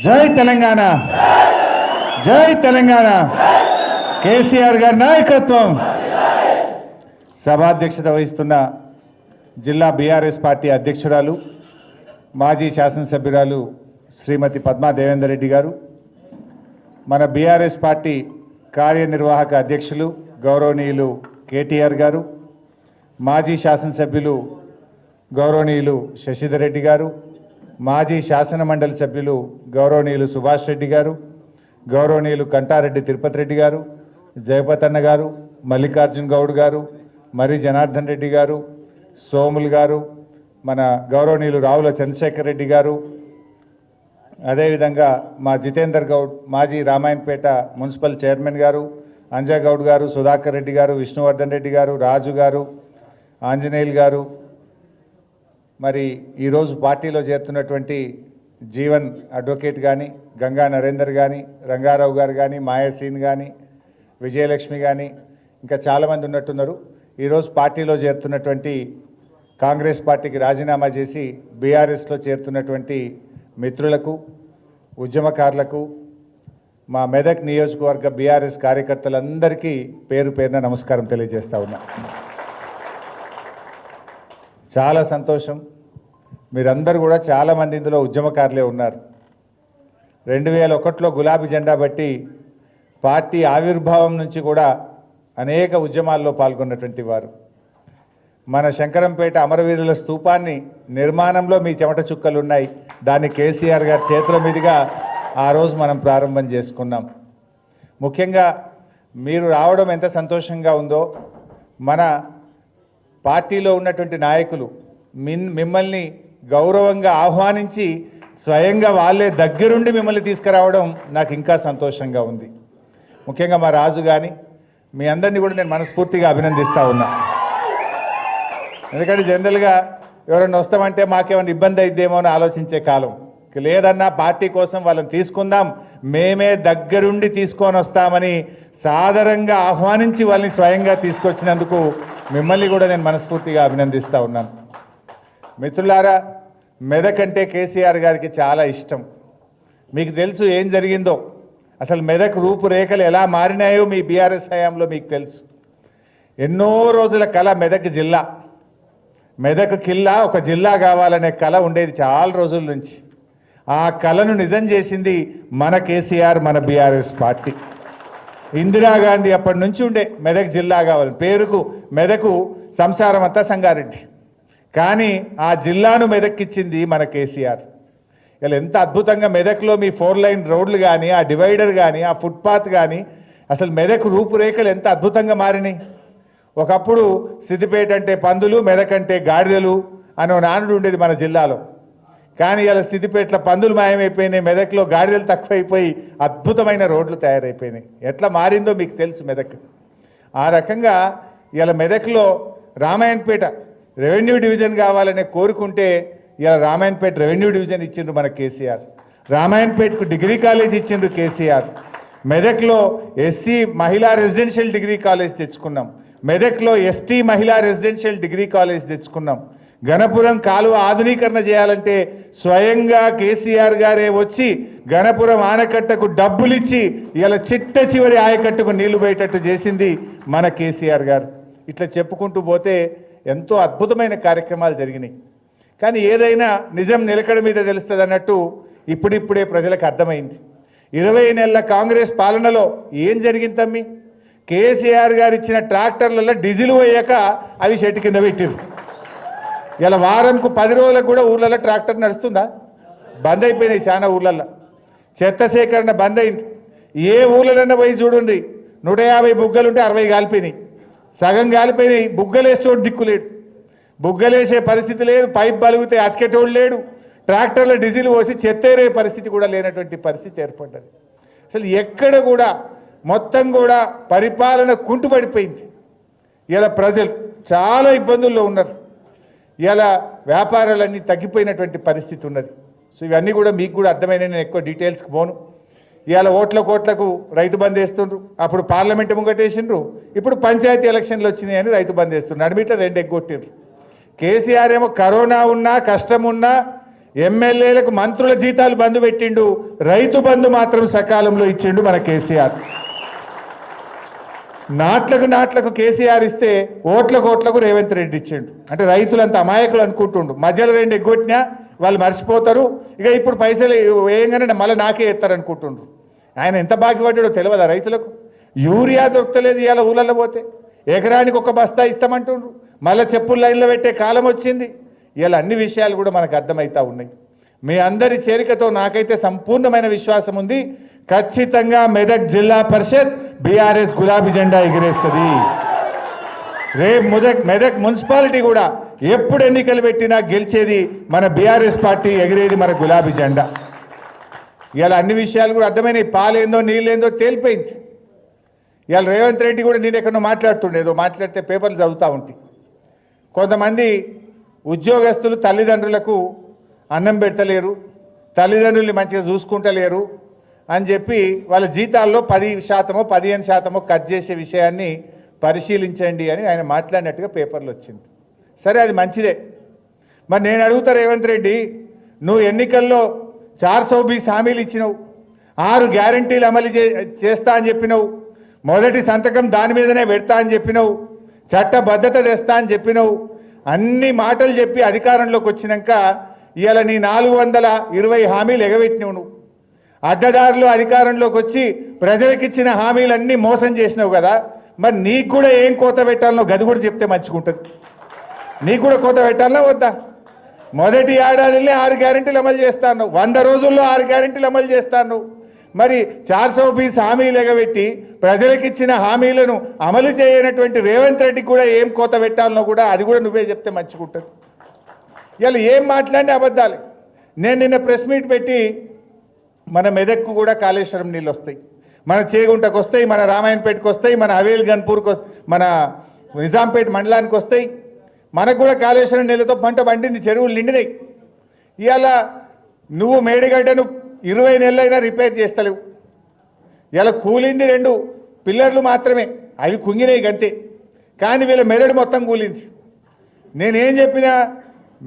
జై తెలంగాణ, జై తెలంగాణ. కేసీఆర్ గారి నాయకత్వం. సభాధ్యక్షత వహిస్తున్న జిల్లా బీఆర్ఎస్ పార్టీ అధ్యక్షురాలు, మాజీ శాసనసభ్యురాలు శ్రీమతి పద్మా దేవేందర్ రెడ్డి గారు, మన బీఆర్ఎస్ పార్టీ కార్యనిర్వాహక అధ్యక్షులు గౌరవనీయులు కేటీఆర్ గారు, మాజీ శాసనసభ్యులు గౌరవనీయులు శశిధర్ రెడ్డి గారు, మాజీ శాసన మండలి సభ్యులు గౌరవనీయులు సుభాష్ రెడ్డి గారు, గౌరవనీయులు కంటారెడ్డి తిరుపతి రెడ్డి గారు, జయపతన్న గారు, మల్లికార్జున్ గౌడ్ గారు, మరి జనార్దన్ రెడ్డి గారు, సోముల్ గారు, మన గౌరవనీయులు రావుల చంద్రశేఖర్ రెడ్డి గారు, అదేవిధంగా మా జితేందర్ గౌడ్ మాజీ రామాయణపేట మున్సిపల్ చైర్మన్ గారు, అంజయ్ గౌడ్ గారు, సుధాకర్ రెడ్డి గారు, విష్ణువర్ధన్ రెడ్డి గారు, రాజు గారు, ఆంజనేయులు గారు, మరి ఈరోజు పార్టీలో చేరుతున్నటువంటి జీవన్ అడ్వకేట్ కానీ, గంగా నరేందర్ కానీ, రంగారావు గారు కానీ, మాయాసీన్ కానీ, విజయలక్ష్మి కానీ, ఇంకా చాలామంది ఉన్నట్టున్నారు. ఈరోజు పార్టీలో చేరుతున్నటువంటి కాంగ్రెస్ పార్టీకి రాజీనామా చేసి బీఆర్ఎస్లో చేరుతున్నటువంటి మిత్రులకు, ఉద్యమకారులకు, మా మెదక్ నియోజకవర్గ బీఆర్ఎస్ కార్యకర్తలందరికీ పేరు పేరున నమస్కారం తెలియజేస్తా ఉన్నా. చాలా సంతోషం. మీరందరూ కూడా చాలామంది ఇందులో ఉద్యమకారులే ఉన్నారు. 2001లో గులాబీ జెండా బట్టి పార్టీ ఆవిర్భావం నుంచి కూడా అనేక ఉద్యమాల్లో పాల్గొన్నటువంటి వారు. మన శంకరంపేట అమరవీరుల స్తూపాన్ని నిర్మాణంలో మీ చెమట చుక్కలు ఉన్నాయి. దాన్ని కేసీఆర్ గారి చేతుల మీదుగా ఆ రోజు మనం ప్రారంభం చేసుకున్నాం. ముఖ్యంగా మీరు రావడం ఎంత సంతోషంగా ఉందో, మన పార్టీలో ఉన్నటువంటి నాయకులు మిమ్మల్ని గౌరవంగా ఆహ్వానించి స్వయంగా వాళ్ళే దగ్గరుండి మిమ్మల్ని తీసుకురావడం నాకు ఇంకా సంతోషంగా ఉంది. ముఖ్యంగా మా రాజు కానీ మీ అందరినీ కూడా నేను మనస్ఫూర్తిగా అభినందిస్తూ ఉన్నా. ఎందుకంటే జనరల్గా ఎవరైనా వస్తామంటే మాకేమైనా ఇబ్బంది అయిద్దేమో అని ఆలోచించే కాలం. లేదన్నా పార్టీ కోసం వాళ్ళని తీసుకుందాం, మేమే దగ్గరుండి తీసుకొని వస్తామని సాదరంగా ఆహ్వానించి వాళ్ళని స్వయంగా తీసుకొచ్చినందుకు మిమ్మల్ని కూడా నేను మనస్ఫూర్తిగా అభినందిస్తూ ఉన్నాను. మిత్రులారా, మెదక్ అంటే కేసీఆర్ గారికి చాలా ఇష్టం. మీకు తెలుసు ఏం జరిగిందో, అసలు మెదక్ రూపురేఖలు ఎలా మారినాయో మీ బీఆర్ఎస్ హయాంలో మీకు తెలుసు. ఎన్నో రోజుల కళ మెదక్ జిల్లా, మెదక్ కిల్లా ఒక జిల్లా కావాలనే కళ ఉండేది చాలా రోజుల నుంచి. ఆ కళను నిజం చేసింది మన కేసీఆర్, మన బీఆర్ఎస్ పార్టీ. ఇందిరాగాంధీ అప్పటి నుంచి ఉండే మెదక్ జిల్లా కావాలి, పేరుకు మెదకు, సంసారం అంతా సంగారెడ్డి, కానీ ఆ జిల్లాను మెదక్కిచ్చింది మన కేసీఆర్. ఇలా ఎంత అద్భుతంగా మెదక్లో మీ 4 లైన్ రోడ్లు కానీ, ఆ డివైడర్ కానీ, ఆ ఫుట్పాత్ కానీ, అసలు మెదక్ రూపురేఖలు ఎంత అద్భుతంగా మారినాయి. ఒకప్పుడు సిద్దిపేట అంటే పందులు, మెదక్ అంటే గాడిదలు అనే నానుడు ఉండేది మన జిల్లాలో. కానీ ఇలా సిద్దిపేటలో పందులు మాయమైపోయినాయి, మెదక్లో గాడిదలు తక్కువైపోయి అద్భుతమైన రోడ్లు తయారైపోయినాయి. ఎట్లా మారిందో మీకు తెలుసు మెదక్. ఆ రకంగా ఇలా మెదక్లో రామాయణపేట రెవెన్యూ డివిజన్ కావాలనే కోరుకుంటే ఇలా రామాయణపేట రెవెన్యూ డివిజన్ ఇచ్చిండ్రు మన కేసీఆర్. రామాయణపేటకు డిగ్రీ కాలేజ్ ఇచ్చిండ్రు కేసీఆర్. మెదక్లో ఎస్సీ మహిళా రెసిడెన్షియల్ డిగ్రీ కాలేజ్ తెచ్చుకున్నాం. మెదక్లో ఎస్టీ మహిళా రెసిడెన్షియల్ డిగ్రీ కాలేజ్ తెచ్చుకున్నాం. గణపురం కాలువ ఆధునీకరణ చేయాలంటే స్వయంగా కేసీఆర్ గారే వచ్చి గణపురం ఆనకట్టకు డబ్బులు ఇచ్చి ఇలా చిట్ట చివరి ఆయకట్టుకు నీళ్లు పోయేటట్టు చేసింది మన కేసీఆర్ గారు. ఇట్లా చెప్పుకుంటూ పోతే ఎంతో అద్భుతమైన కార్యక్రమాలు జరిగినాయి. కానీ ఏదైనా నిజం నిలకడ మీద తెలుస్తుంది అన్నట్టు ఇప్పుడిప్పుడే ప్రజలకు అర్థమైంది. 20 నెలల కాంగ్రెస్ పాలనలో ఏం జరిగింది తమ్మి? కేసీఆర్ గారు ఇచ్చిన ట్రాక్టర్లలో డీజిల్ పోయాక అవి చెట్టు కింద పెట్టిరు. ఇలా వారంకు 10 రోజులకు కూడా ఊర్లలో ట్రాక్టర్ నడుస్తుందా? బంద్ అయిపోయినాయి చాలా ఊర్లలో. చెత్త సేకరణ బంద్ అయింది. ఏ ఊర్లన్నా పోయి చూడండి, 150 బుగ్గలుంటే 60 కాలిపోయినాయి, సగం కాలిపోయినాయి. బుగ్గలేసేటోడు దిక్కులేడు, బుగ్గలేసే పరిస్థితి లేదు, పైప్ బలుగుతే అతికేటోడు లేడు, ట్రాక్టర్లో డీజిల్ పోసి చెత్తేరే పరిస్థితి కూడా లేనటువంటి పరిస్థితి ఏర్పడ్డది. అసలు ఎక్కడ కూడా మొత్తం కూడా పరిపాలన కుంటుపడిపోయింది. ఇలా ప్రజలు చాలా ఇబ్బందుల్లో ఉన్నారు. ఇలా వ్యాపారాలన్నీ తగ్గిపోయినటువంటి పరిస్థితి ఉన్నది. సో ఇవన్నీ కూడా మీకు కూడా అర్థమైన, నేను ఎక్కువ డీటెయిల్స్కి పోను. ఇవాళ కోట్లకు రైతు బంద్ వేస్తుండ్రు, అప్పుడు పార్లమెంట్ ముంగటేసిండ్రు, ఇప్పుడు పంచాయతీ ఎలక్షన్లు వచ్చినాయని రైతు బంద్ వేస్తున్నారు. అడిమిట్లో 2 ఎగ్గొట్టిండ్రు. కేసీఆర్ ఏమో కరోనా ఉన్నా కష్టం ఉన్నా ఎమ్మెల్యేలకు మంత్రుల జీతాలు బంద్ పెట్టిండు, రైతు బంధు మాత్రం సకాలంలో ఇచ్చిండు మన కేసీఆర్. నాట్లకు కేసీఆర్ ఇస్తే ఓట్లకు రేవంత్ రెడ్డి ఇచ్చిండు. అంటే రైతులంతా అమాయకులు అనుకుంటుండు, మధ్యలో రెండు ఎగ్గొట్టినా వాళ్ళు మర్చిపోతారు, ఇక ఇప్పుడు పైసలు వేయంగానే మళ్ళీ నాకే ఎత్తారు అనుకుంటుండ్రు. ఆయన ఎంత బాకీపడ్డాడో తెలియదా రైతులకు? యూరియా దొరకలేదు ఇవాళ ఊళ్ళల్లో పోతే, ఎకరానికి ఒక బస్తా ఇస్తామంటుండ్రు, మళ్ళీ చెప్పులు లైన్లో పెట్టే కాలం వచ్చింది. ఇలా అన్ని విషయాలు కూడా మనకు అర్థమవుతా ఉన్నాయి. మీ అందరి చేరికతో నాకైతే సంపూర్ణమైన విశ్వాసం ఉంది, ఖచ్చితంగా మెదక్ జిల్లా పరిషత్ బీఆర్ఎస్ గులాబీ జెండా ఎగిరేస్తుంది. రేపు మెదక్ మున్సిపాలిటీ కూడా ఎప్పుడు ఎన్నికలు పెట్టినా గెలిచేది మన బీఆర్ఎస్ పార్టీ, ఎగిరేది మన గులాబీ జెండా. ఇలా అన్ని విషయాలు కూడా అర్థమైనాయి. పాలేందో నీళ్ళేందో తేలిపోయింది. ఇవాళ రేవంత్ రెడ్డి కూడా నేను ఎక్కడో మాట్లాడుతుండేదో మాట్లాడితే పేపర్లు చదువుతూ ఉంటాయి. కొంతమంది ఉద్యోగస్తులు తల్లిదండ్రులకు అన్నం పెడతలేరు, తల్లిదండ్రుల్ని మంచిగా చూసుకుంటలేరు అని చెప్పి వాళ్ళ జీతాల్లో 10% 15% కట్ చేసే విషయాన్ని పరిశీలించండి అని ఆయన మాట్లాడినట్టుగా పేపర్లు వచ్చింది. సరే, అది మంచిదే. మరి నేను అడుగుతా రేవంత్ రెడ్డి, నువ్వు ఎన్నికల్లో 420 హామీలు ఇచ్చినావు, 6 గ్యారంటీలు అమలు చేస్తా అని చెప్పినావు, మొదటి సంతకం దాని మీదనే పెడతా అని చెప్పినావు, చట్టబద్ధత తెస్తా అని చెప్పినావు, అన్ని మాటలు చెప్పి అధికారంలోకి వచ్చినాక ఇవాళ నీ 420 హామీలు ఎగబెట్టినావు. నువ్వు అడ్డదారులు అధికారంలోకి వచ్చి ప్రజలకిచ్చిన హామీలన్నీ మోసం చేసినావు కదా. మరి నీకు కూడా ఏం కోత పెట్టాలనో గది కూడా చెప్తే మంచిగుంటుంది. నీకు కూడా కోత పెట్టాలనా వద్దా? మొదటి ఏడాదిలో 6 గ్యారెంటీలు అమలు చేస్తాను, 100 రోజుల్లో 6 గ్యారెంటీలు అమలు చేస్తాను. మరి 420 హామీలు ఎగబెట్టి ప్రజలకిచ్చిన హామీలను అమలు చేయనటువంటి రేవంత్ రెడ్డికి కూడా ఏం కోత పెట్టాలనో కూడా అది కూడా నువ్వే చెప్తే మంచిగుంటుంది. ఇలా ఏం మాట్లాడినా అబద్ధాలే. నేను నిన్న ప్రెస్ మీట్ పెట్టి మన మెదక్కు కూడా కాళేశ్వరం నీళ్ళు వస్తాయి, మన చేగుంటకు వస్తాయి, మన రామాయణపేటకు వస్తాయి, మన హవేల్ గన్పూర్కి మన నిజాంపేట మండలానికి వస్తాయి. మనకు కూడా కాళేశ్వరం నీళ్ళతో పంట పండింది, చెరువులు నిండినాయి. ఇవాళ నువ్వు మేడిగడ్డను 20 నెలలైనా రిపేర్ చేస్తలేవు. ఇలా కూలింది 2 పిల్లర్లు మాత్రమే, అవి కుంగినాయి గంతే. కానీ వీళ్ళ మెదడు మొత్తం కూలింది. నేనేం చెప్పినా,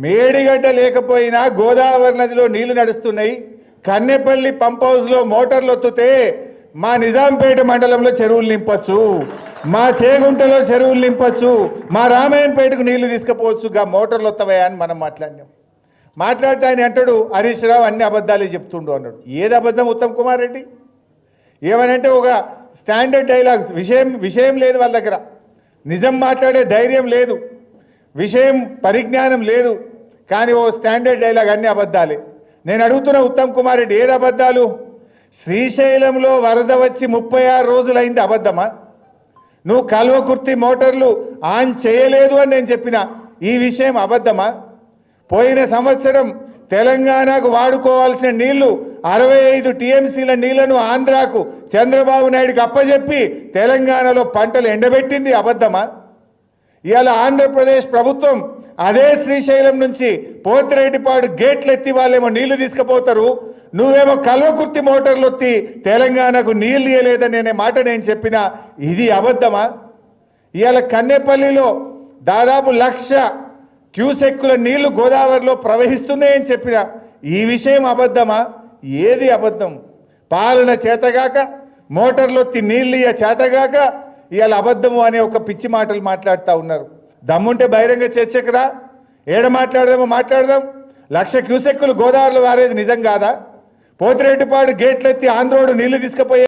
మేడిగడ్డ లేకపోయినా గోదావరి నదిలో నీళ్లు నడుస్తున్నాయి, కన్నెపల్లి పంప్ హౌస్లో మోటార్లు ఒత్తుతే మా నిజాంపేట మండలంలో చెరువులు నింపచ్చు, మా చేగుంటలో చెరువులు నింపచ్చు, మా రామాయణపేటకు నీళ్లు తీసుకుపోవచ్చుగా మోటార్లు వస్తావా అని మనం మాట్లాడినాం. మాట్లాడితే ఆయన అంటాడు, హరీష్ రావు అన్ని అబద్ధాలే చెప్తుండు అన్నాడు. ఏది అబద్ధం ఉత్తమ్ కుమార్ రెడ్డి? ఏమనంటే ఒక స్టాండర్డ్ డైలాగ్స్, విషయం లేదు వాళ్ళ దగ్గర, నిజం మాట్లాడే ధైర్యం లేదు, విషయం పరిజ్ఞానం లేదు, కానీ ఓ స్టాండర్డ్ డైలాగ్ అన్ని అబద్ధాలే. నేను అడుగుతున్న ఉత్తమ్ కుమార్ రెడ్డి, ఏది అబద్ధాలు? శ్రీశైలంలో వరద వచ్చి 36 రోజులైంది, అబద్ధమా? నువ్వు కల్వకుర్తి మోటార్లు ఆన్ చేయలేదు అని నేను చెప్పిన, ఈ విషయం అబద్ధమా? పోయిన సంవత్సరం తెలంగాణకు వాడుకోవాల్సిన నీళ్లు 65 టీఎంసీల నీళ్లను ఆంధ్రాకు చంద్రబాబు నాయుడుకి అప్పచెప్పి తెలంగాణలో పంటలు ఎండబెట్టింది, అబద్ధమా? ఇవాళ ఆంధ్రప్రదేశ్ ప్రభుత్వం అదే శ్రీశైలం నుంచి పోతిరెడ్డిపాడు గేట్లు ఎత్తి వాళ్ళేమో నీళ్లు తీసుకుపోతారు, నువ్వేమో కల్వకుర్తి మోటార్లు ఎత్తి తెలంగాణకు నీళ్లు ఇవ్వలేదని అనే మాట నేను చెప్పిన, ఇది అబద్ధమా? ఇవాళ కన్నెపల్లిలో దాదాపు 1,00,000 క్యూసెక్కుల నీళ్లు గోదావరిలో ప్రవహిస్తున్నాయని చెప్పిన, ఈ విషయం అబద్ధమా? ఏది అబద్ధం? పాలన చేతగాక, మోటార్లు ఎత్తి నీళ్ళు ఇయ్య చేతగాక ఇవాళ అబద్ధము అనే ఒక పిచ్చి మాటలు మాట్లాడుతూ ఉన్నారు. దమ్ముంటే బహిరంగ చర్చకు రా, ఏడ మాట్లాడదామో మాట్లాడదాం. 1,00,000 క్యూసెక్కులు గోదావరిలో వారేది నిజం కాదా? పోతిరెడ్డిపాడు గేట్లెత్తి ఆంధ్రోడు నీళ్లు తీసుకుపోయే